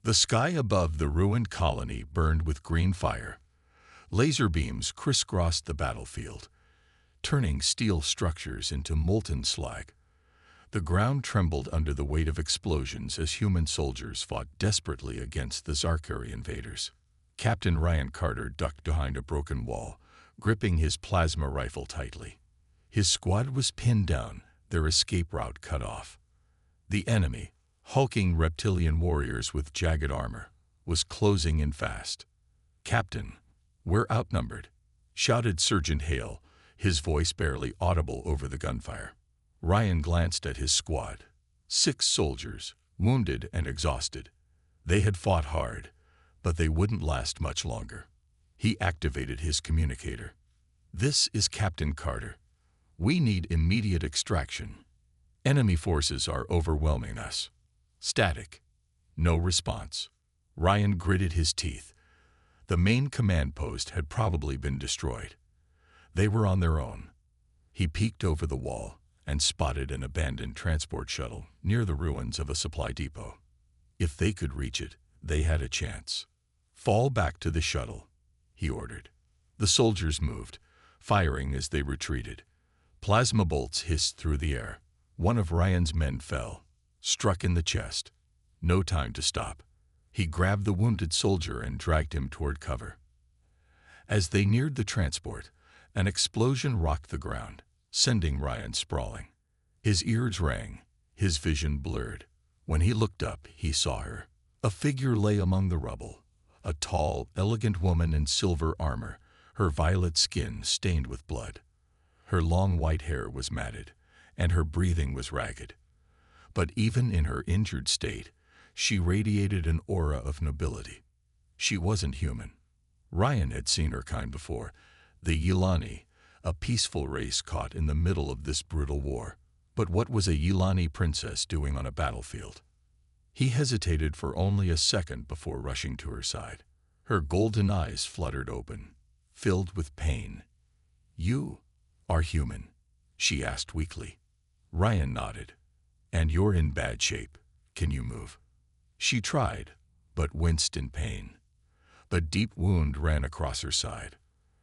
The sky above the ruined colony burned with green fire. Laser beams crisscrossed the battlefield, turning steel structures into molten slag. The ground trembled under the weight of explosions as human soldiers fought desperately against the Zarkari invaders. Captain Ryan Carter ducked behind a broken wall, gripping his plasma rifle tightly. His squad was pinned down, their escape route cut off. The enemy, hulking reptilian warriors with jagged armor, was closing in fast. "Captain, we're outnumbered," shouted Sergeant Hale, his voice barely audible over the gunfire. Ryan glanced at his squad. 6 soldiers, wounded and exhausted. They had fought hard, but they wouldn't last much longer. He activated his communicator. "This is Captain Carter. We need immediate extraction. Enemy forces are overwhelming us." Static. No response. Ryan gritted his teeth. The main command post had probably been destroyed. They were on their own. He peeked over the wall and spotted an abandoned transport shuttle near the ruins of a supply depot. If they could reach it, they had a chance. "Fall back to the shuttle," he ordered. The soldiers moved, firing as they retreated. Plasma bolts hissed through the air. One of Ryan's men fell, struck in the chest. No time to stop. He grabbed the wounded soldier and dragged him toward cover. As they neared the transport, an explosion rocked the ground, sending Ryan sprawling. His ears rang, his vision blurred. When he looked up, he saw her. A figure lay among the rubble, a tall, elegant woman in silver armor, her violet skin stained with blood. Her long white hair was matted, and her breathing was ragged. But even in her injured state, she radiated an aura of nobility. She wasn't human. Ryan had seen her kind before, the Yilani, a peaceful race caught in the middle of this brutal war. But what was a Yilani princess doing on a battlefield? He hesitated for only a second before rushing to her side. Her golden eyes fluttered open, filled with pain. "You are human?" she asked weakly. Ryan nodded. "And you're in bad shape. Can you move?" She tried, but winced in pain. A deep wound ran across her side.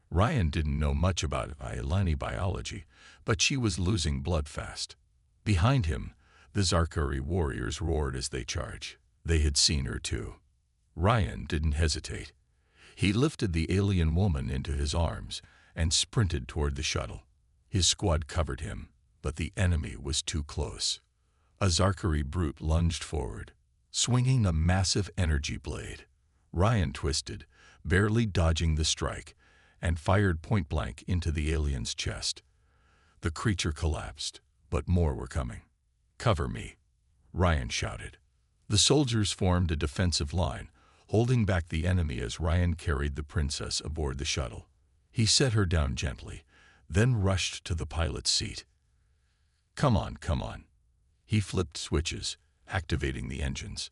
Ryan didn't know much about Yilani biology, but she was losing blood fast. Behind him, the Zarkari warriors roared as they charged. They had seen her too. Ryan didn't hesitate. He lifted the alien woman into his arms and sprinted toward the shuttle. His squad covered him, but the enemy was too close. A Zarkari brute lunged forward, swinging a massive energy blade. Ryan twisted, barely dodging the strike, and fired point-blank into the alien's chest. The creature collapsed, but more were coming. "Cover me," Ryan shouted. The soldiers formed a defensive line, holding back the enemy as Ryan carried the princess aboard the shuttle. He set her down gently, then rushed to the pilot's seat. Come on." He flipped switches, activating the engines.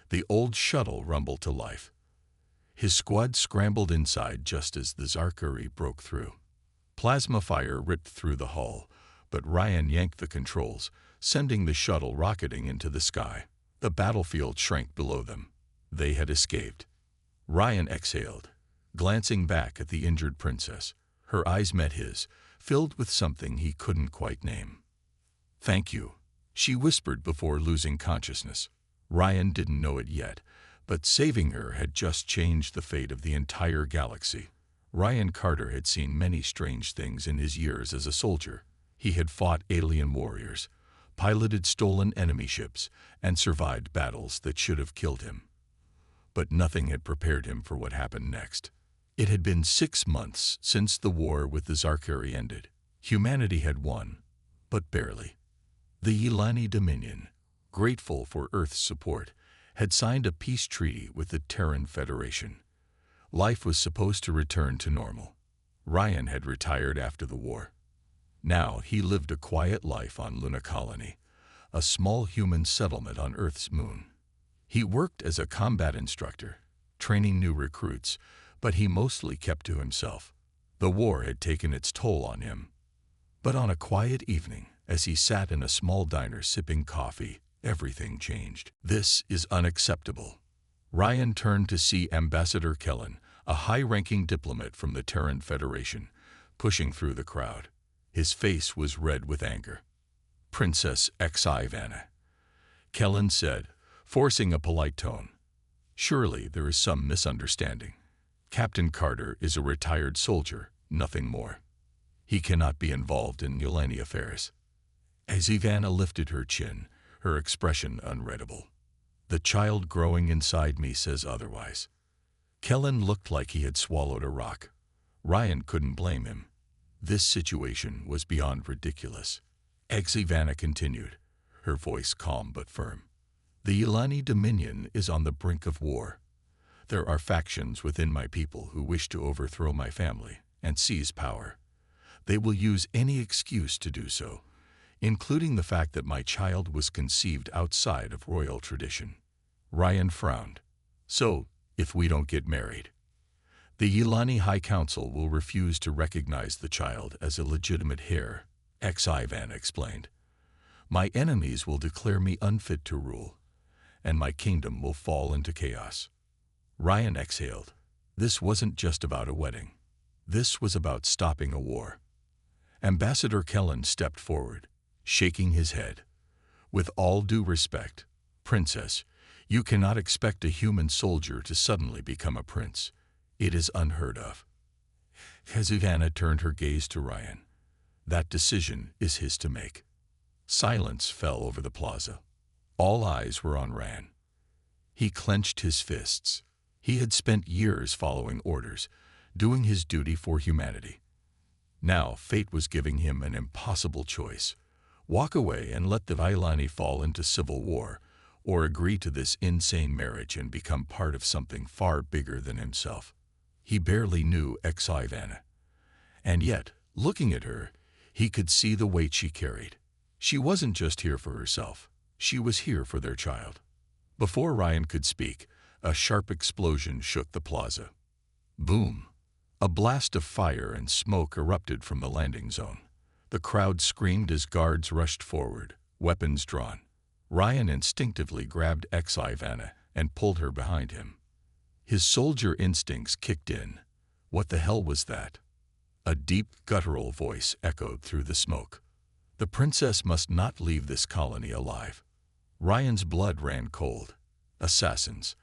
The old shuttle rumbled to life. His squad scrambled inside just as the Zarkari broke through. Plasma fire ripped through the hull, but Ryan yanked the controls, sending the shuttle rocketing into the sky. The battlefield shrank below them. They had escaped. Ryan exhaled, glancing back at the injured princess. Her eyes met his, filled with something he couldn't quite name. "Thank you," she whispered before losing consciousness. Ryan didn't know it yet, but saving her had just changed the fate of the entire galaxy. Ryan Carter had seen many strange things in his years as a soldier. He had fought alien warriors, piloted stolen enemy ships, and survived battles that should have killed him. But nothing had prepared him for what happened next. It had been 6 months since the war with the Zarkari ended. Humanity had won, but barely. The Yilani Dominion, grateful for Earth's support, had signed a peace treaty with the Terran Federation. Life was supposed to return to normal. Ryan had retired after the war. Now he lived a quiet life on Luna Colony, a small human settlement on Earth's moon. He worked as a combat instructor, training new recruits, but he mostly kept to himself. The war had taken its toll on him. But on a quiet evening, as he sat in a small diner sipping coffee, everything changed. "This is unacceptable," Ryan turned to see Ambassador Kellen, a high-ranking diplomat from the Terran Federation, pushing through the crowd. His face was red with anger. "Princess Ivana," Kellen said, forcing a polite tone. "Surely there is some misunderstanding. Captain Carter is a retired soldier, nothing more. He cannot be involved in Yelani affairs." As Ivana lifted her chin, her expression unreadable. "The child growing inside me says otherwise." Kellen looked like he had swallowed a rock. Ryan couldn't blame him. This situation was beyond ridiculous. Ivana continued, her voice calm but firm. "The Yelani Dominion is on the brink of war. There are factions within my people who wish to overthrow my family and seize power. They will use any excuse to do so, including the fact that my child was conceived outside of royal tradition." Ryan frowned. "So, if we don't get married, the Yelani High Council will refuse to recognize the child as a legitimate heir," Ivana explained. "My enemies will declare me unfit to rule, and my kingdom will fall into chaos." Ryan exhaled. This wasn't just about a wedding. This was about stopping a war. Ambassador Kellen stepped forward, shaking his head. "With all due respect, Princess, you cannot expect a human soldier to suddenly become a prince. It is unheard of." Ivana turned her gaze to Ryan. "That decision is his to make." Silence fell over the plaza. All eyes were on Ryan. He clenched his fists. He had spent years following orders, doing his duty for humanity. Now fate was giving him an impossible choice: walk away and let the Yelani fall into civil war, or agree to this insane marriage and become part of something far bigger than himself. He barely knew Ivana. And yet, looking at her, he could see the weight she carried. She wasn't just here for herself. She was here for their child. Before Ryan could speak, a sharp explosion shook the plaza. Boom! A blast of fire and smoke erupted from the landing zone. The crowd screamed as guards rushed forward, weapons drawn. Ryan instinctively grabbed Ivana and pulled her behind him. His soldier instincts kicked in. What the hell was that? A deep, guttural voice echoed through the smoke. "The princess must not leave this colony alive." Ryan's blood ran cold. Assassins.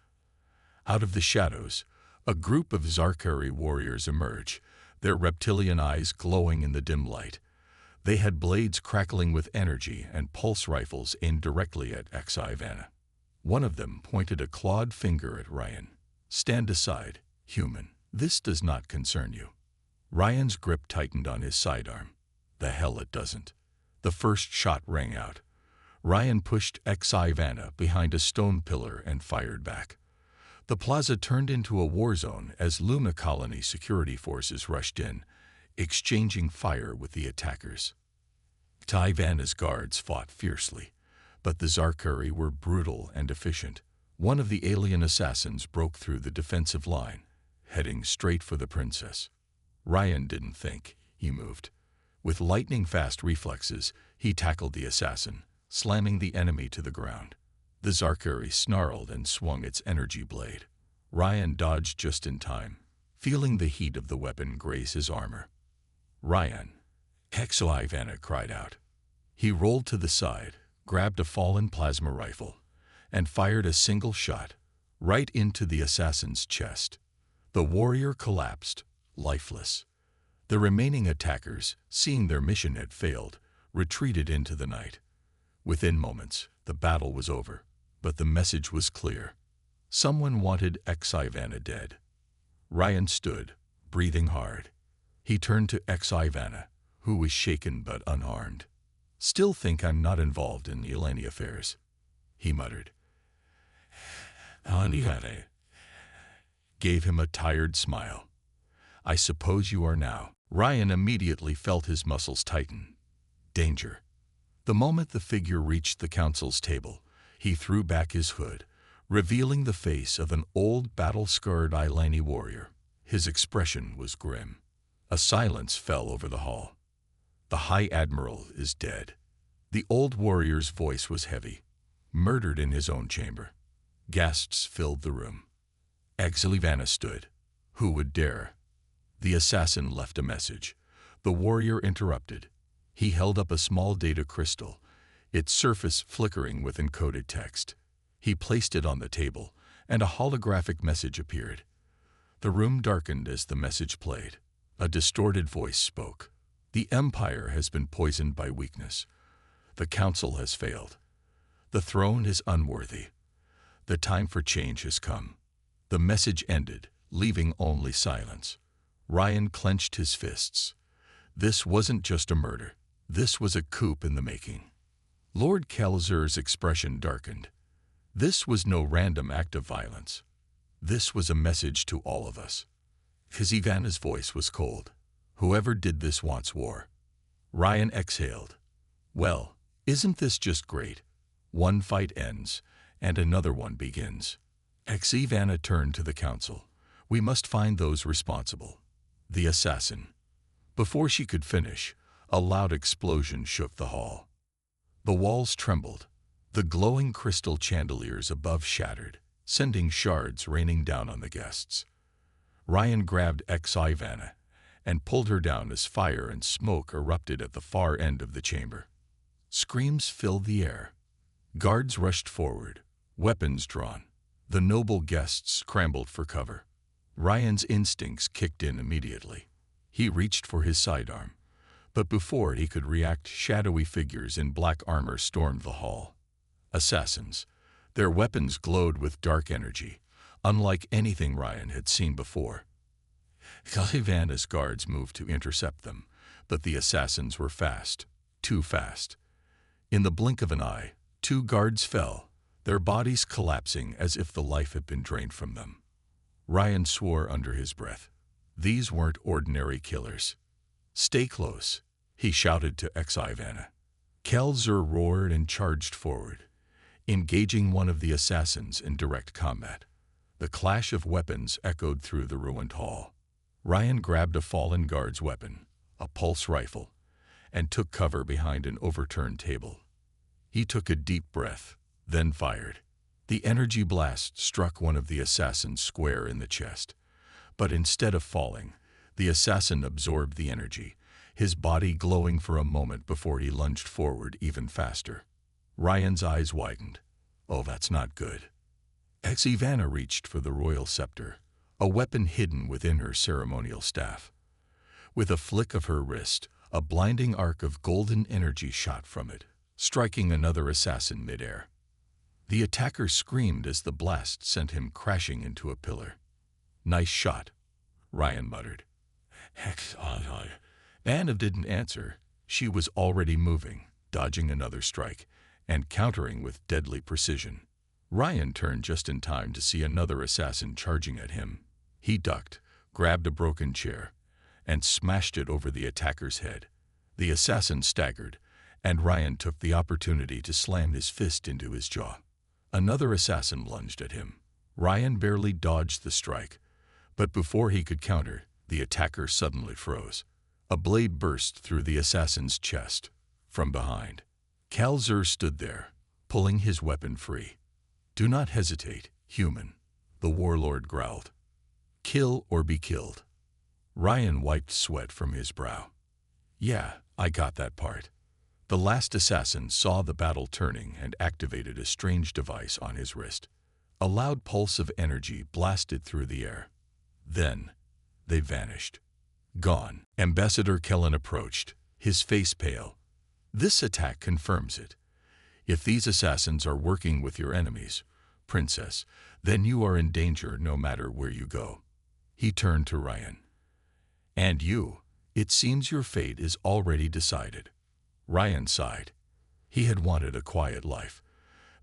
Out of the shadows, a group of Zarkari warriors emerged, their reptilian eyes glowing in the dim light. They had blades crackling with energy and pulse rifles aimed directly at Ivana. One of them pointed a clawed finger at Ryan. "Stand aside, human. This does not concern you." Ryan's grip tightened on his sidearm. The hell it doesn't. The first shot rang out. Ryan pushed Ivana behind a stone pillar and fired back. The plaza turned into a war zone as Luna Colony security forces rushed in, exchanging fire with the attackers. Ivana's guards fought fiercely, but the Zarkari were brutal and efficient. One of the alien assassins broke through the defensive line, heading straight for the princess. Ryan didn't think, he moved. With lightning-fast reflexes, he tackled the assassin, slamming the enemy to the ground. The Zarkari snarled and swung its energy blade. Ryan dodged just in time, feeling the heat of the weapon graze his armor. "Ryan!" Ivana cried out. He rolled to the side, grabbed a fallen plasma rifle, and fired a single shot, right into the assassin's chest. The warrior collapsed, lifeless. The remaining attackers, seeing their mission had failed, retreated into the night. Within moments, the battle was over, but the message was clear. Someone wanted Ivana dead. Ryan stood, breathing hard. He turned to Ivana, who was shaken but unharmed. "Still think I'm not involved in Yelani affairs," he muttered. Ivana gave him a tired smile. "I suppose you are now." Ryan immediately felt his muscles tighten. Danger. The moment the figure reached the council's table, he threw back his hood, revealing the face of an old battle-scarred Yelani warrior. His expression was grim. A silence fell over the hall. "The High Admiral is dead." The old warrior's voice was heavy. "Murdered in his own chamber." Gasps filled the room. Xilivana stood. Who would dare? The assassin left a message. The warrior interrupted. He held up a small data crystal, its surface flickering with encoded text. He placed it on the table, and a holographic message appeared. The room darkened as the message played. A distorted voice spoke. The Empire has been poisoned by weakness. The Council has failed. The throne is unworthy. The time for change has come. The message ended, leaving only silence. Ryan clenched his fists. This wasn't just a murder. This was a coup in the making. Lord Kelzer's expression darkened. This was no random act of violence. This was a message to all of us. Xilivana's voice was cold. Whoever did this wants war. Ryan exhaled. Well, isn't this just great? One fight ends, and another one begins. Xilivana turned to the council. We must find those responsible. The assassin. Before she could finish, a loud explosion shook the hall. The walls trembled. The glowing crystal chandeliers above shattered, sending shards raining down on the guests. Ryan grabbed Xilivana and pulled her down as fire and smoke erupted at the far end of the chamber. Screams filled the air. Guards rushed forward, weapons drawn. The noble guests scrambled for cover. Ryan's instincts kicked in immediately. He reached for his sidearm, but before he could react, shadowy figures in black armor stormed the hall. Assassins. Their weapons glowed with dark energy, unlike anything Ryan had seen before. Xilivana's guards moved to intercept them, but the assassins were fast, too fast. In the blink of an eye, 2 guards fell, their bodies collapsing as if the life had been drained from them. Ryan swore under his breath. These weren't ordinary killers. Stay close, he shouted to Xilivana. Kelzer roared and charged forward, engaging one of the assassins in direct combat. The clash of weapons echoed through the ruined hall. Ryan grabbed a fallen guard's weapon, a pulse rifle, and took cover behind an overturned table. He took a deep breath, then fired. The energy blast struck one of the assassins square in the chest. But instead of falling, the assassin absorbed the energy, his body glowing for a moment before he lunged forward even faster. Ryan's eyes widened. Oh, that's not good. Xilivana reached for the royal scepter, a weapon hidden within her ceremonial staff. With a flick of her wrist, a blinding arc of golden energy shot from it, striking another assassin midair. The attacker screamed as the blast sent him crashing into a pillar. Nice shot, Ryan muttered. Anna didn't answer. She was already moving, dodging another strike, and countering with deadly precision. Ryan turned just in time to see another assassin charging at him. He ducked, grabbed a broken chair, and smashed it over the attacker's head. The assassin staggered, and Ryan took the opportunity to slam his fist into his jaw. Another assassin lunged at him. Ryan barely dodged the strike, but before he could counter, the attacker suddenly froze. A blade burst through the assassin's chest, from behind. Kelzer stood there, pulling his weapon free. Do not hesitate, human, the warlord growled. Kill or be killed. Ryan wiped sweat from his brow. Yeah, I got that part. The last assassin saw the battle turning and activated a strange device on his wrist. A loud pulse of energy blasted through the air. Then, they vanished. Gone. Ambassador Kellen approached, his face pale. This attack confirms it. If these assassins are working with your enemies, Princess, then you are in danger no matter where you go. He turned to Ryan. And you, it seems your fate is already decided. Ryan sighed. He had wanted a quiet life,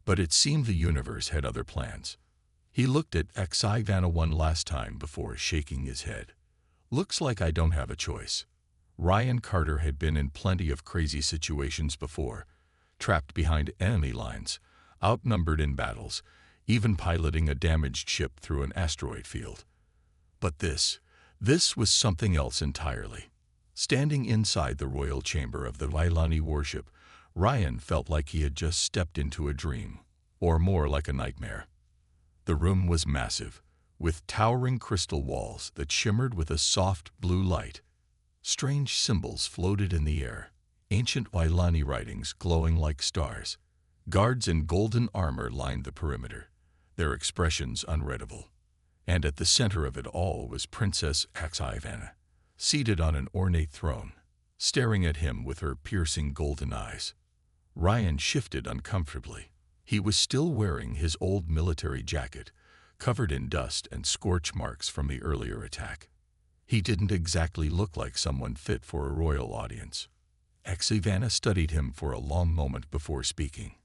but it seemed the universe had other plans. He looked at Xilivana one last time before shaking his head. Looks like I don't have a choice. Ryan Carter had been in plenty of crazy situations before, trapped behind enemy lines, outnumbered in battles, even piloting a damaged ship through an asteroid field. But this was something else entirely. Standing inside the royal chamber of the Vailani warship, Ryan felt like he had just stepped into a dream, or more like a nightmare. The room was massive, with towering crystal walls that shimmered with a soft blue light. Strange symbols floated in the air, ancient Wailani writings glowing like stars. Guards in golden armor lined the perimeter, their expressions unreadable. And at the center of it all was Princess HFY, seated on an ornate throne, staring at him with her piercing golden eyes. Ryan shifted uncomfortably. He was still wearing his old military jacket, covered in dust and scorch marks from the earlier attack. He didn't exactly look like someone fit for a royal audience. HFY studied him for a long moment before speaking.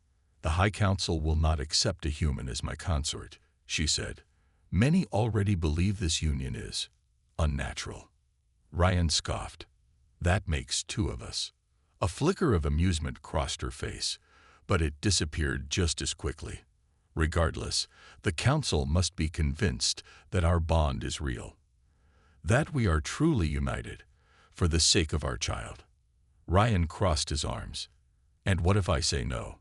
"The High Council will not accept a human as my consort," she said. "Many already believe this union is unnatural." Ryan scoffed. "That makes two of us." A flicker of amusement crossed her face, but it disappeared just as quickly. "Regardless, the Council must be convinced that our bond is real, that we are truly united, for the sake of our child." Ryan crossed his arms. "And what if I say no?"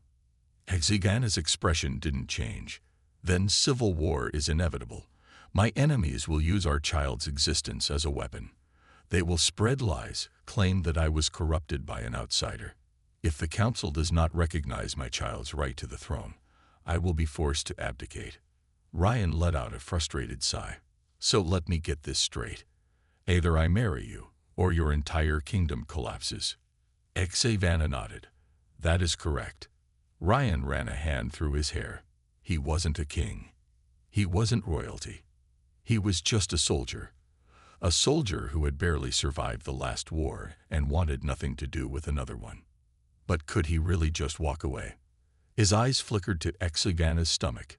HFY's expression didn't change. "Then civil war is inevitable. My enemies will use our child's existence as a weapon. They will spread lies, claim that I was corrupted by an outsider. If the Council does not recognize my child's right to the throne, I will be forced to abdicate." Ryan let out a frustrated sigh. "So let me get this straight. Either I marry you, or your entire kingdom collapses." HFY nodded. "That is correct." Ryan ran a hand through his hair. He wasn't a king. He wasn't royalty. He was just a soldier who had barely survived the last war and wanted nothing to do with another one. But could he really just walk away? His eyes flickered to HFY's stomach.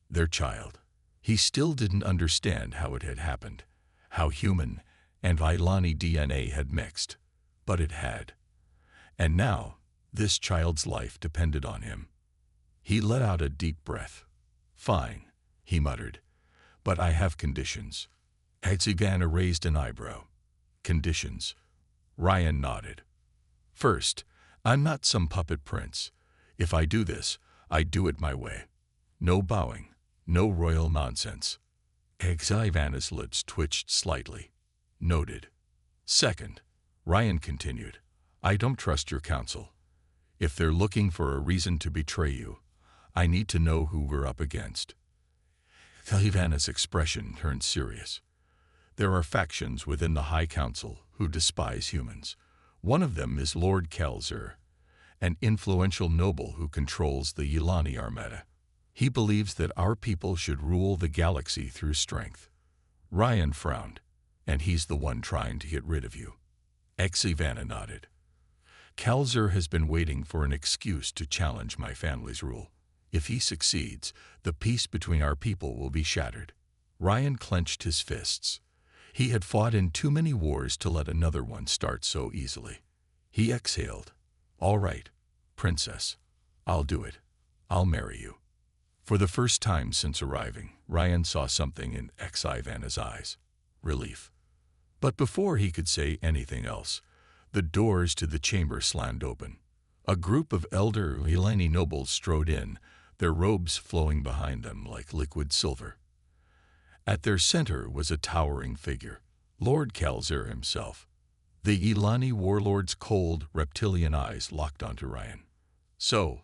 Their child. He still didn't understand how it had happened, how human and Wailani DNA had mixed. But it had. And now, this child's life depended on him. He let out a deep breath. "Fine," he muttered, "but I have conditions." HFY raised an eyebrow. "Conditions?" Ryan nodded. "First, I'm not some puppet prince. If I do this, I do it my way. No bowing, no royal nonsense." HFY's lips twitched slightly. "Noted." "Second," Ryan continued, "I don't trust your council. If they're looking for a reason to betray you, I need to know who we're up against." HFY's expression turned serious. "There are factions within the High Council who despise humans. One of them is Lord Kalzer, an influential noble who controls the Yilani Armada. He believes that our people should rule the galaxy through strength." Ryan frowned. "And he's the one trying to get rid of you." HFY nodded. "Kalzer has been waiting for an excuse to challenge my family's rule. If he succeeds, the peace between our people will be shattered." Ryan clenched his fists. He had fought in too many wars to let another one start so easily. He exhaled. "All right, princess. I'll do it. I'll marry you." For the first time since arriving, Ryan saw something in HFY's eyes. Relief. But before he could say anything else, the doors to the chamber slammed open. A group of elder Yilani nobles strode in, their robes flowing behind them like liquid silver. At their center was a towering figure, Lord Kalzer himself. The Yilani warlord's cold, reptilian eyes locked onto Ryan. "So,"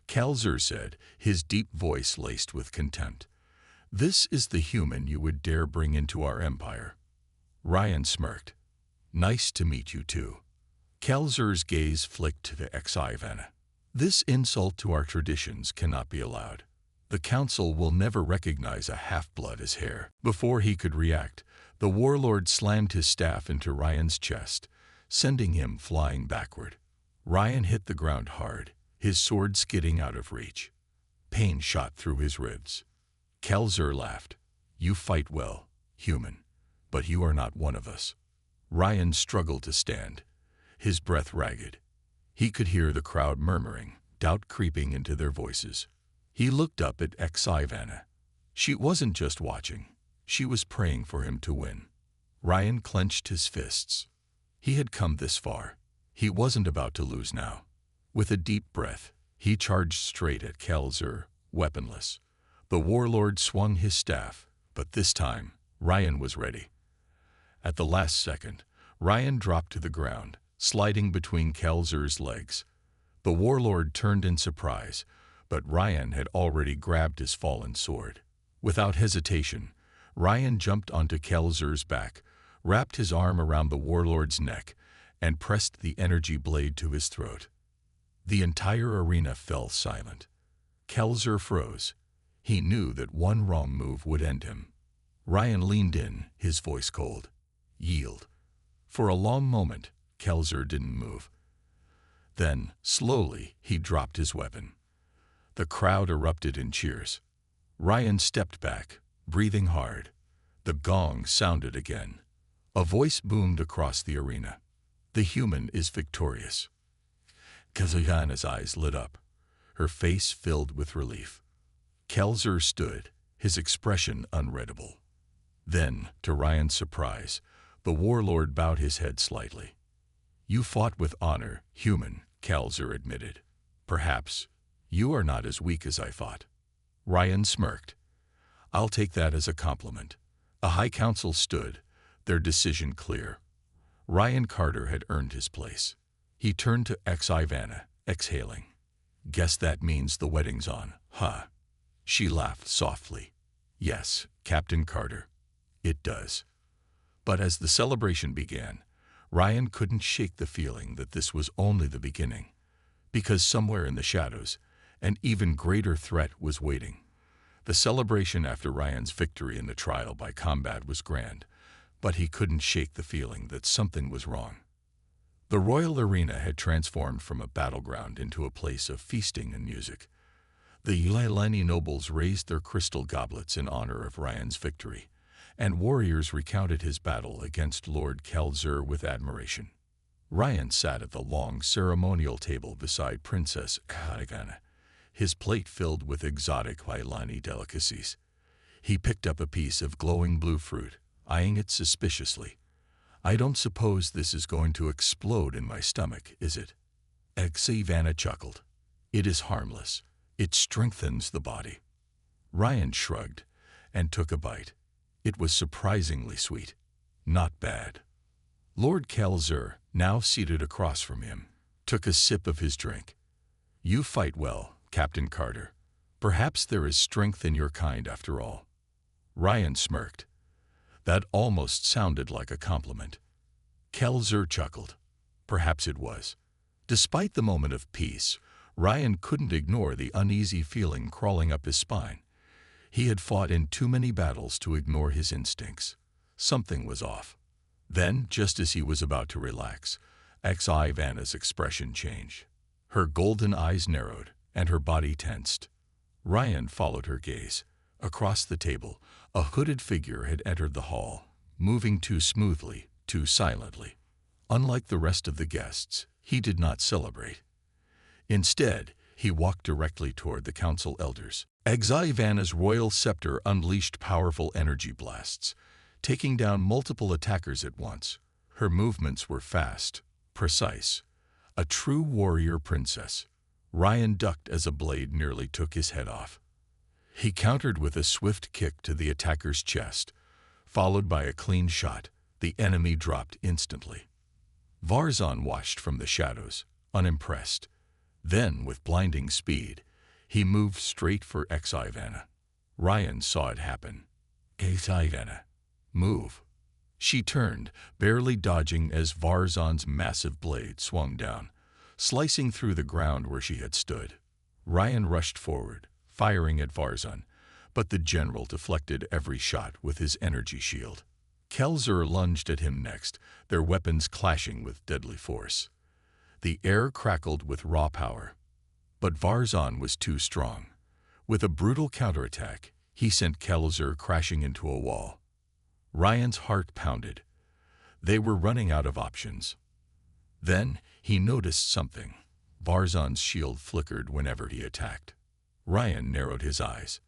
Kalzer said, his deep voice laced with contempt, "this is the human you would dare bring into our empire." Ryan smirked. "Nice to meet you too." Kalzer's gaze flicked to the HFY. "This insult to our traditions cannot be allowed. The council will never recognize a half-blood as heir." Before he could react, the warlord slammed his staff into Ryan's chest, sending him flying backward. Ryan hit the ground hard, his sword skidding out of reach. Pain shot through his ribs. Kalzer laughed. "You fight well, human, but you are not one of us." Ryan struggled to stand, his breath ragged. He could hear the crowd murmuring, doubt creeping into their voices. He looked up at HFY. She wasn't just watching. She was praying for him to win. Ryan clenched his fists. He had come this far. He wasn't about to lose now. With a deep breath, he charged straight at Kalzer, weaponless. The warlord swung his staff, but this time, Ryan was ready. At the last second, Ryan dropped to the ground, sliding between Kelzer's legs. The warlord turned in surprise, but Ryan had already grabbed his fallen sword. Without hesitation, Ryan jumped onto Kelzer's back, wrapped his arm around the warlord's neck, and pressed the energy blade to his throat. The entire arena fell silent. Kelzer froze. He knew that one wrong move would end him. Ryan leaned in, his voice cold. Yield. For a long moment, Kelzer didn't move. Then, slowly, he dropped his weapon. The crowd erupted in cheers. Ryan stepped back, breathing hard. The gong sounded again. A voice boomed across the arena. The human is victorious. Kazayana's eyes lit up, her face filled with relief. Kelzer stood, his expression unreadable. Then, to Ryan's surprise, the warlord bowed his head slightly. You fought with honor, human, Kelzer admitted. Perhaps you are not as weak as I thought. Ryan smirked. I'll take that as a compliment. A high council stood, their decision clear. Ryan Carter had earned his place. He turned to Ivana, exhaling. Guess that means the wedding's on, huh? She laughed softly. Yes, Captain Carter, it does. But as the celebration began, Ryan couldn't shake the feeling that this was only the beginning, because somewhere in the shadows, an even greater threat was waiting. The celebration after Ryan's victory in the trial by combat was grand, but he couldn't shake the feeling that something was wrong. The royal arena had transformed from a battleground into a place of feasting and music. The Ylailani nobles raised their crystal goblets in honor of Ryan's victory, and warriors recounted his battle against Lord Kelzer with admiration. Ryan sat at the long ceremonial table beside Princess Ivana, his plate filled with exotic Ylailani delicacies. He picked up a piece of glowing blue fruit, eyeing it suspiciously. I don't suppose this is going to explode in my stomach, is it? Ivana chuckled. It is harmless. It strengthens the body. Ryan shrugged and took a bite. It was surprisingly sweet. Not bad. Lord Kelzer, now seated across from him, took a sip of his drink. You fight well, Captain Carter. Perhaps there is strength in your kind after all. Ryan smirked. That almost sounded like a compliment. Kelzer chuckled. Perhaps it was. Despite the moment of peace, Ryan couldn't ignore the uneasy feeling crawling up his spine. He had fought in too many battles to ignore his instincts. Something was off. Then, just as he was about to relax, Ivana's expression changed. Her golden eyes narrowed, and her body tensed. Ryan followed her gaze. Across the table, a hooded figure had entered the hall, moving too smoothly, too silently. Unlike the rest of the guests, he did not celebrate. Instead, he walked directly toward the council elders. Ivana's royal scepter unleashed powerful energy blasts, taking down multiple attackers at once. Her movements were fast, precise. A true warrior princess. Ryan ducked as a blade nearly took his head off. He countered with a swift kick to the attacker's chest, followed by a clean shot. The enemy dropped instantly. Varzan watched from the shadows, unimpressed. Then, with blinding speed, he moved straight for Ivana. Ryan saw it happen. Ivana, move. She turned, barely dodging as Varzan's massive blade swung down, slicing through the ground where she had stood. Ryan rushed forward, firing at Varzan, but the general deflected every shot with his energy shield. Kelzer lunged at him next, their weapons clashing with deadly force. The air crackled with raw power. But Varzan was too strong. With a brutal counterattack, he sent Kelzer crashing into a wall. Ryan's heart pounded. They were running out of options. Then he noticed something. Varzan's shield flickered whenever he attacked. Ryan narrowed his eyes.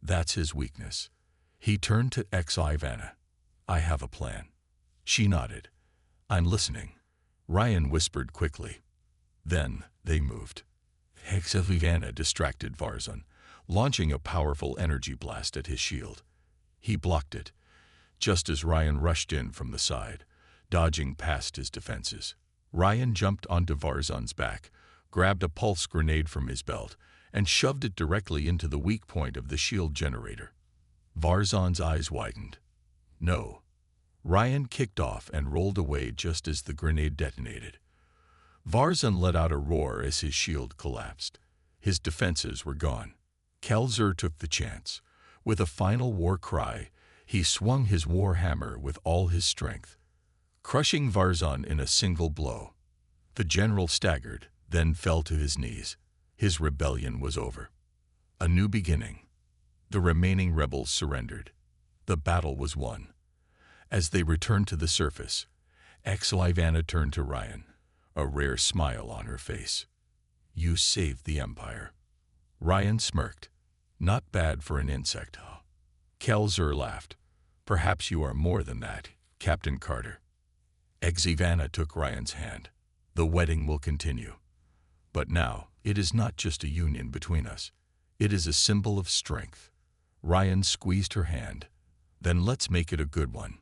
That's his weakness. He turned to Ivana. I have a plan. She nodded. I'm listening. Ryan whispered quickly. Then they moved. Ivana distracted Varzan, launching a powerful energy blast at his shield. He blocked it, just as Ryan rushed in from the side, dodging past his defenses. Ryan jumped onto Varzan's back, grabbed a pulse grenade from his belt, and shoved it directly into the weak point of the shield generator. Varzan's eyes widened. No. Ryan kicked off and rolled away just as the grenade detonated. Varzan let out a roar as his shield collapsed. His defenses were gone. Kelzer took the chance. With a final war cry, he swung his war hammer with all his strength, crushing Varzan in a single blow. The general staggered, then fell to his knees. His rebellion was over. A new beginning. The remaining rebels surrendered. The battle was won. As they returned to the surface, Ivana turned to Ryan, a rare smile on her face. "You saved the Empire." Ryan smirked. "Not bad for an insect, huh?" Kelzer laughed. "Perhaps you are more than that, Captain Carter." Ivana took Ryan's hand. "The wedding will continue. But now, it is not just a union between us. It is a symbol of strength." Ryan squeezed her hand. "Then let's make it a good one."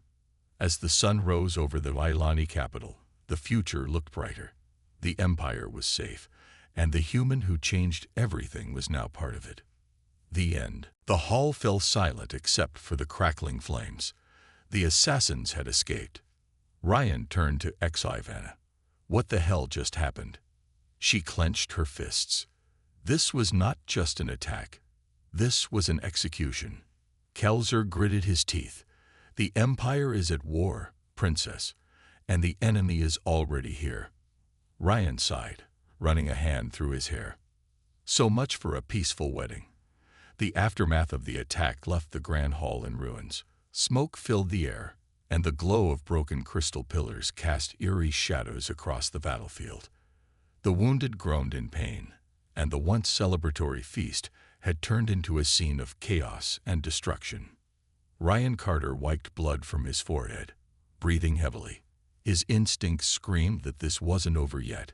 As the sun rose over the Ilani capital, the future looked brighter. The Empire was safe, and the human who changed everything was now part of it. The end. The hall fell silent except for the crackling flames. The assassins had escaped. Ryan turned to Ivana. What the hell just happened? She clenched her fists. This was not just an attack. This was an execution. Kelzer gritted his teeth. "The Empire is at war, Princess, and the enemy is already here." Ryan sighed, running a hand through his hair. So much for a peaceful wedding. The aftermath of the attack left the grand hall in ruins. Smoke filled the air, and the glow of broken crystal pillars cast eerie shadows across the battlefield. The wounded groaned in pain, and the once celebratory feast had turned into a scene of chaos and destruction. Ryan Carter wiped blood from his forehead, breathing heavily. His instincts screamed that this wasn't over yet.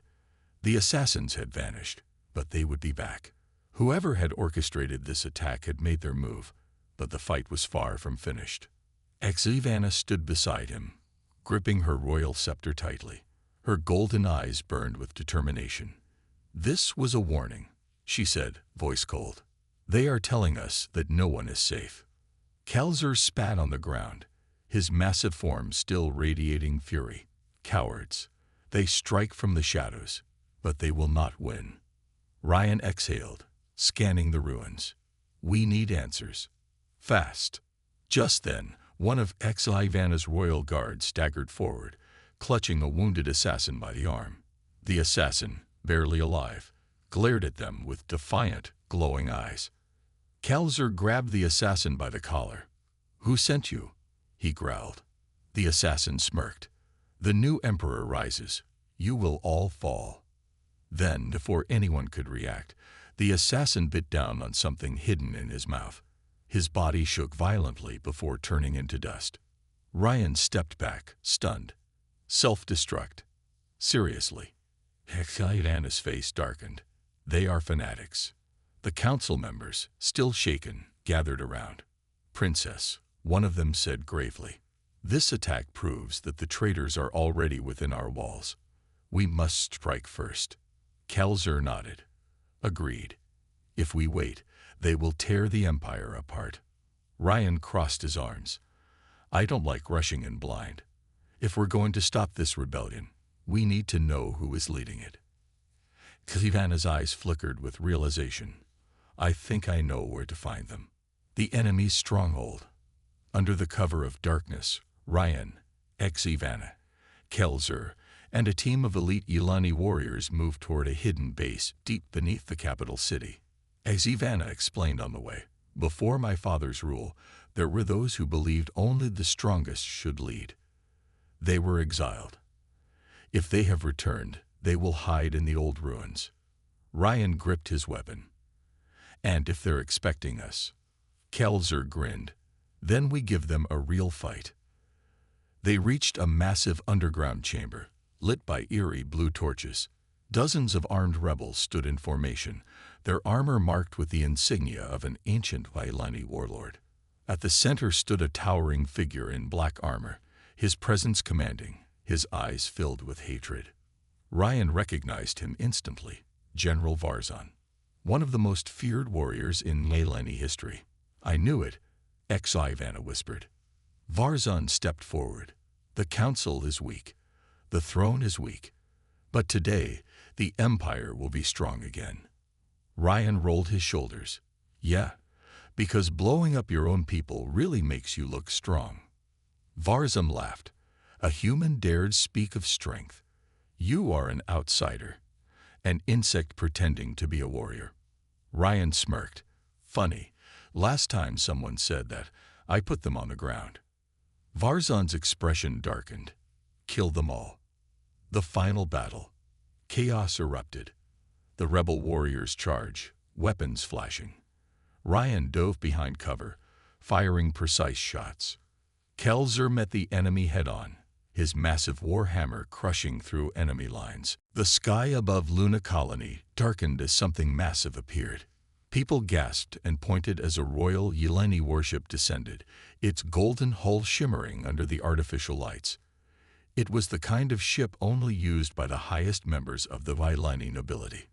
The assassins had vanished, but they would be back. Whoever had orchestrated this attack had made their move, but the fight was far from finished. Ivana stood beside him, gripping her royal scepter tightly. Her golden eyes burned with determination. "This was a warning," she said, voice cold. "They are telling us that no one is safe." Kelzer spat on the ground, his massive form still radiating fury. "Cowards. They strike from the shadows, but they will not win." Ryan exhaled, scanning the ruins. "We need answers. Fast." Just then, one of Ivana's royal guards staggered forward, clutching a wounded assassin by the arm. The assassin, barely alive, glared at them with defiant, glowing eyes. Kelzer grabbed the assassin by the collar. "Who sent you?" he growled. The assassin smirked. "The new emperor rises. You will all fall." Then, before anyone could react, the assassin bit down on something hidden in his mouth. His body shook violently before turning into dust. Ryan stepped back, stunned. Self-destruct. Seriously. Ivana's face darkened. "They are fanatics." The council members, still shaken, gathered around. "Princess," one of them said gravely, "this attack proves that the traitors are already within our walls. We must strike first." Kelzer nodded. "Agreed. If we wait, they will tear the Empire apart." Ryan crossed his arms. "I don't like rushing in blind. If we're going to stop this rebellion, we need to know who is leading it." Ivana's eyes flickered with realization. "I think I know where to find them. The enemy's stronghold." Under the cover of darkness, Ryan, Ivana, Kelzer, and a team of elite Ilani warriors moved toward a hidden base deep beneath the capital city. As Ivana explained on the way, before my father's rule, there were those who believed only the strongest should lead. They were exiled. If they have returned, they will hide in the old ruins. Ryan gripped his weapon. "And if they're expecting us?" Kelzer grinned. "Then we give them a real fight." They reached a massive underground chamber, lit by eerie blue torches. Dozens of armed rebels stood in formation, their armor marked with the insignia of an ancient Vailani warlord. At the center stood a towering figure in black armor, his presence commanding, his eyes filled with hatred. Ryan recognized him instantly, General Varzan, one of the most feared warriors in Vailani history. "I knew it," Ivana whispered. Varzan stepped forward. "The council is weak. The throne is weak. But today, the empire will be strong again." Ryan rolled his shoulders. "Yeah, because blowing up your own people really makes you look strong." Varzan laughed. "A human dared speak of strength. You are an outsider, an insect pretending to be a warrior." Ryan smirked. "Funny, last time someone said that, I put them on the ground." Varzan's expression darkened. "Kill them all." The final battle. Chaos erupted. The rebel warriors charge, weapons flashing. Ryan dove behind cover, firing precise shots. Kelzer met the enemy head-on, his massive warhammer crushing through enemy lines. The sky above Luna Colony darkened as something massive appeared. People gasped and pointed as a royal Yeleni warship descended, its golden hull shimmering under the artificial lights. It was the kind of ship only used by the highest members of the Vailani nobility.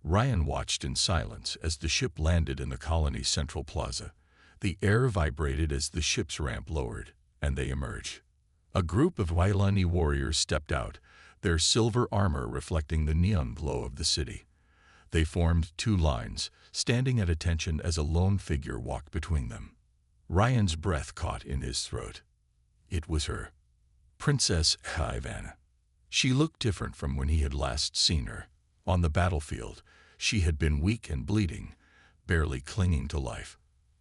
Ryan watched in silence as the ship landed in the colony's central plaza. The air vibrated as the ship's ramp lowered, and they emerged. A group of Vailani warriors stepped out, their silver armor reflecting the neon glow of the city. They formed two lines, standing at attention as a lone figure walked between them. Ryan's breath caught in his throat. It was her, Princess Ivana. She looked different from when he had last seen her. On the battlefield, she had been weak and bleeding, barely clinging to life.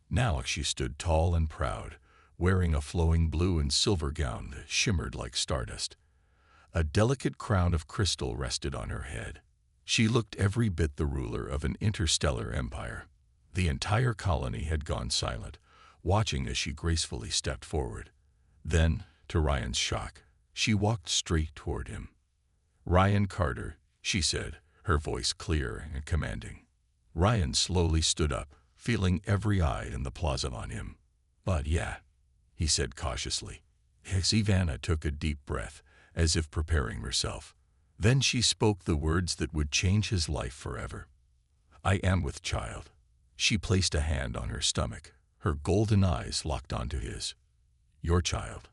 Now she stood tall and proud, wearing a flowing blue and silver gown that shimmered like stardust. A delicate crown of crystal rested on her head. She looked every bit the ruler of an interstellar empire. The entire colony had gone silent, watching as she gracefully stepped forward. Then, to Ryan's shock, she walked straight toward him. "Ryan Carter," she said, her voice clear and commanding. Ryan slowly stood up, feeling every eye in the plaza on him. "But yeah," he said cautiously. Ivana took a deep breath, as if preparing herself. Then she spoke the words that would change his life forever. "I am with child." She placed a hand on her stomach, her golden eyes locked onto his. "Your child."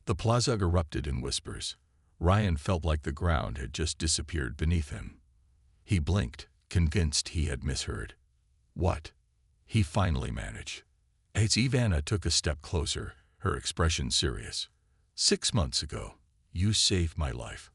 The plaza erupted in whispers. Ryan felt like the ground had just disappeared beneath him. He blinked, convinced he had misheard. "What?" he finally managed. As Ivana took a step closer, her expression serious. "6 months ago, you saved my life.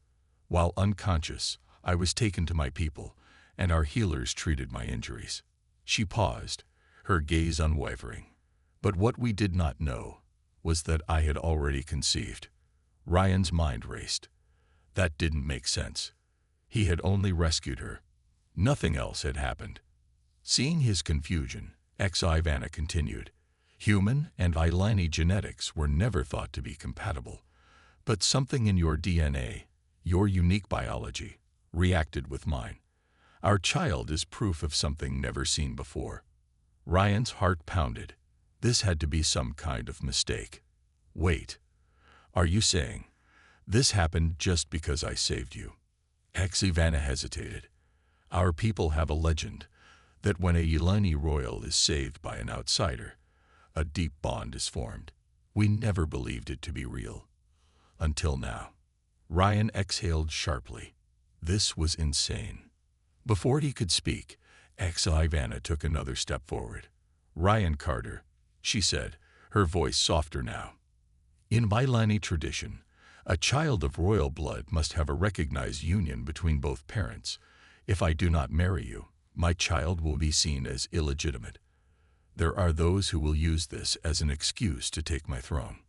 While unconscious, I was taken to my people, and our healers treated my injuries." She paused, her gaze unwavering. "But what we did not know was that I had already conceived." Ryan's mind raced. That didn't make sense. He had only rescued her. Nothing else had happened. Seeing his confusion, Ivana continued. "Human and Vailani genetics were never thought to be compatible. But something in your DNA, your unique biology, reacted with mine. Our child is proof of something never seen before." Ryan's heart pounded. This had to be some kind of mistake. "Wait, are you saying this happened just because I saved you?" Ivana hesitated. "Our people have a legend that when a Yeleni royal is saved by an outsider, a deep bond is formed. We never believed it to be real. Until now." Ryan exhaled sharply. This was insane. Before he could speak, Ivana took another step forward. "Ryan Carter," she said, her voice softer now. "In Vailani tradition, a child of royal blood must have a recognized union between both parents. If I do not marry you, my child will be seen as illegitimate. There are those who will use this as an excuse to take my throne."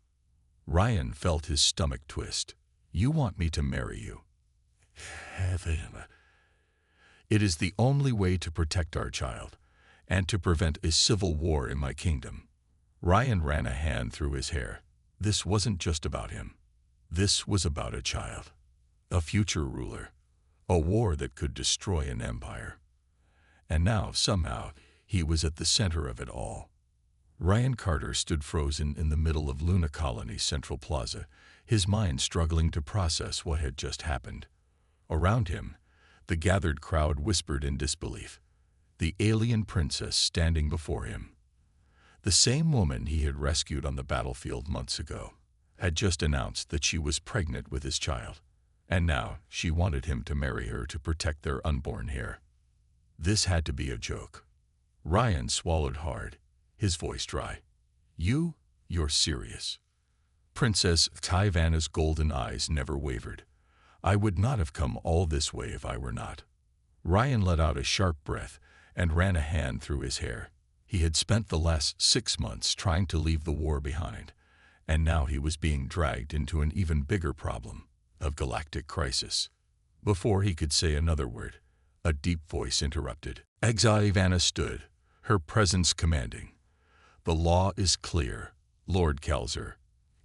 Ryan felt his stomach twist. "You want me to marry you?" "It is the only way to protect our child, and to prevent a civil war in my kingdom." Ryan ran a hand through his hair. This wasn't just about him. This was about a child, a future ruler, a war that could destroy an empire. And now, somehow, he was at the center of it all. Ryan Carter stood frozen in the middle of Luna Colony's central plaza, his mind struggling to process what had just happened. Around him, the gathered crowd whispered in disbelief. The alien princess standing before him, the same woman he had rescued on the battlefield months ago, had just announced that she was pregnant with his child, and now she wanted him to marry her to protect their unborn heir. This had to be a joke. Ryan swallowed hard, his voice dry. You're serious." Princess Tyvanna's golden eyes never wavered. "I would not have come all this way if I were not." Ryan let out a sharp breath and ran a hand through his hair. He had spent the last 6 months trying to leave the war behind, and now he was being dragged into an even bigger problem of galactic crisis. Before he could say another word, a deep voice interrupted. Tyvanna stood, her presence commanding. "The law is clear, Lord Kalzur.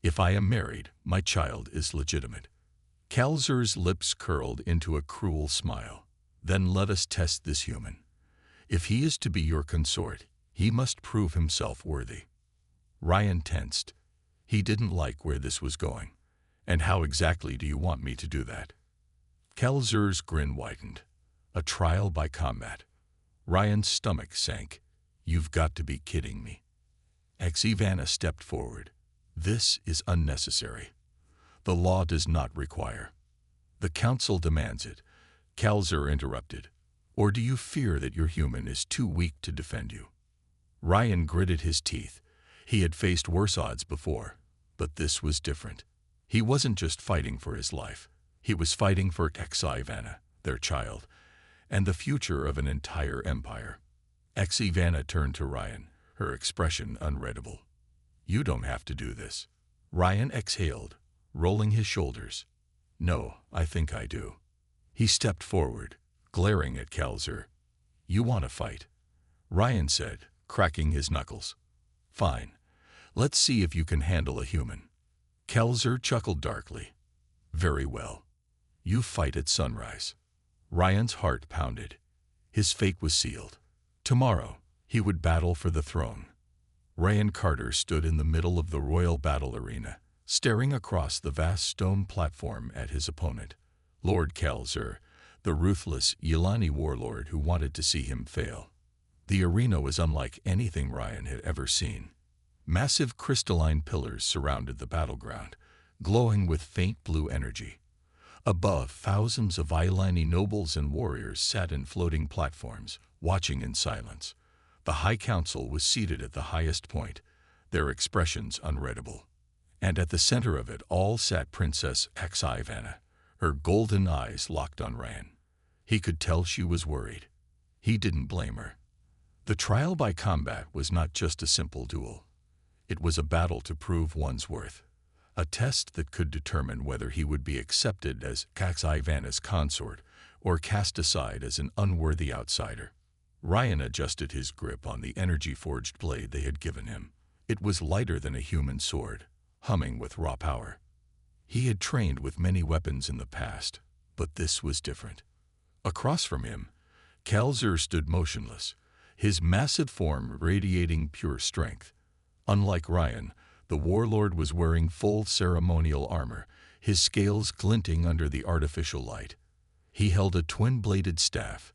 If I am married, my child is legitimate." Kalzur's lips curled into a cruel smile. "Then let us test this human. If he is to be your consort, he must prove himself worthy." Ryan tensed. He didn't like where this was going. "And how exactly do you want me to do that?" Kalzur's grin widened. "A trial by combat." Ryan's stomach sank. "You've got to be kidding me." Tyvanna stepped forward. "This is unnecessary. The law does not require. The council demands it," Kalzur interrupted. "Or do you fear that your human is too weak to defend you?" Ryan gritted his teeth. He had faced worse odds before, but this was different. He wasn't just fighting for his life. He was fighting for Tyvanna, their child, and the future of an entire empire. Tyvanna turned to Ryan, her expression unreadable. "You don't have to do this." Ryan exhaled, rolling his shoulders. "No, I think I do." He stepped forward, glaring at Kalzur. "You want to fight?" Ryan said, cracking his knuckles. "Fine. Let's see if you can handle a human." Kalzur chuckled darkly. "Very well. You fight at sunrise." Ryan's heart pounded. His fate was sealed. Tomorrow, he would battle for the throne. Ryan Carter stood in the middle of the royal battle arena, staring across the vast stone platform at his opponent, Lord Kalzur, the ruthless Yilani warlord who wanted to see him fail. The arena was unlike anything Ryan had ever seen. Massive crystalline pillars surrounded the battleground, glowing with faint blue energy. Above, thousands of Yilani nobles and warriors sat in floating platforms, watching in silence. The High Council was seated at the highest point, their expressions unreadable. And at the center of it all sat Princess Tyvanna, her golden eyes locked on Ryan. He could tell she was worried. He didn't blame her. The trial by combat was not just a simple duel. It was a battle to prove one's worth, a test that could determine whether he would be accepted as Tyvanna's consort or cast aside as an unworthy outsider. Ryan adjusted his grip on the energy-forged blade they had given him. It was lighter than a human sword, humming with raw power. He had trained with many weapons in the past, but this was different. Across from him, Kalzur stood motionless, his massive form radiating pure strength. Unlike Ryan, the warlord was wearing full ceremonial armor, his scales glinting under the artificial light. He held a twin-bladed staff,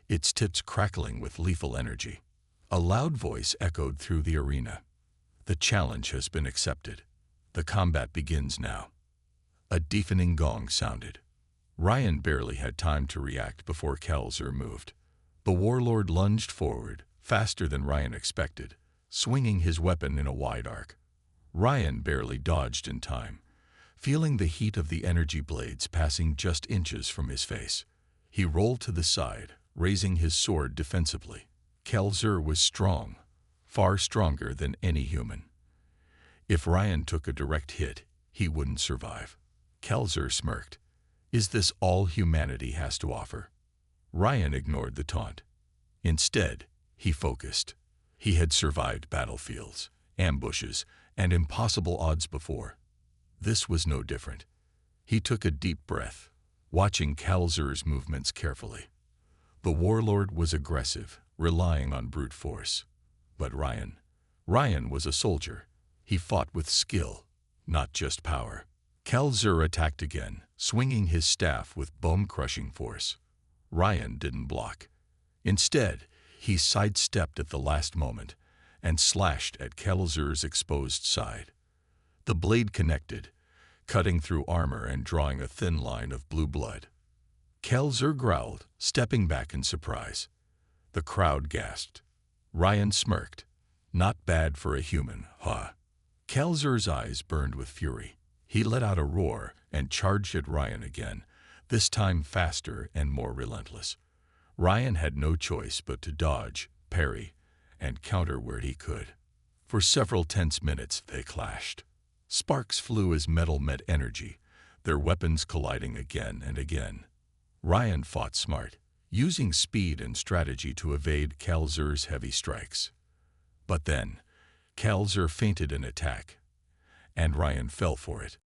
its tips crackling with lethal energy. A loud voice echoed through the arena. "The challenge has been accepted. The combat begins now." A deafening gong sounded. Ryan barely had time to react before Kalzur moved. The warlord lunged forward, faster than Ryan expected, swinging his weapon in a wide arc. Ryan barely dodged in time, feeling the heat of the energy blades passing just inches from his face. He rolled to the side, raising his sword defensively. Kalzur was strong, far stronger than any human. If Ryan took a direct hit, he wouldn't survive. Kalzur smirked. "Is this all humanity has to offer?" Ryan ignored the taunt. Instead, he focused. He had survived battlefields, ambushes, and impossible odds before. This was no different. He took a deep breath, watching Kalzur's movements carefully. The warlord was aggressive, relying on brute force. But Ryan was a soldier. He fought with skill, not just power. Kalzur attacked again, swinging his staff with bone-crushing force. Ryan didn't block. Instead, he sidestepped at the last moment and slashed at Kalzur's exposed side. The blade connected, cutting through armor and drawing a thin line of blue blood. Kalzur growled, stepping back in surprise. The crowd gasped. Ryan smirked. Not bad for a human, huh? Kalzur's eyes burned with fury. He let out a roar and charged at Ryan again, this time faster and more relentless. Ryan had no choice but to dodge, parry, and counter where he could. For several tense minutes they clashed. Sparks flew as metal met energy, their weapons colliding again and again. Ryan fought smart, using speed and strategy to evade Kalzur's heavy strikes. But then, Kalzur feinted an attack, and Ryan fell for it.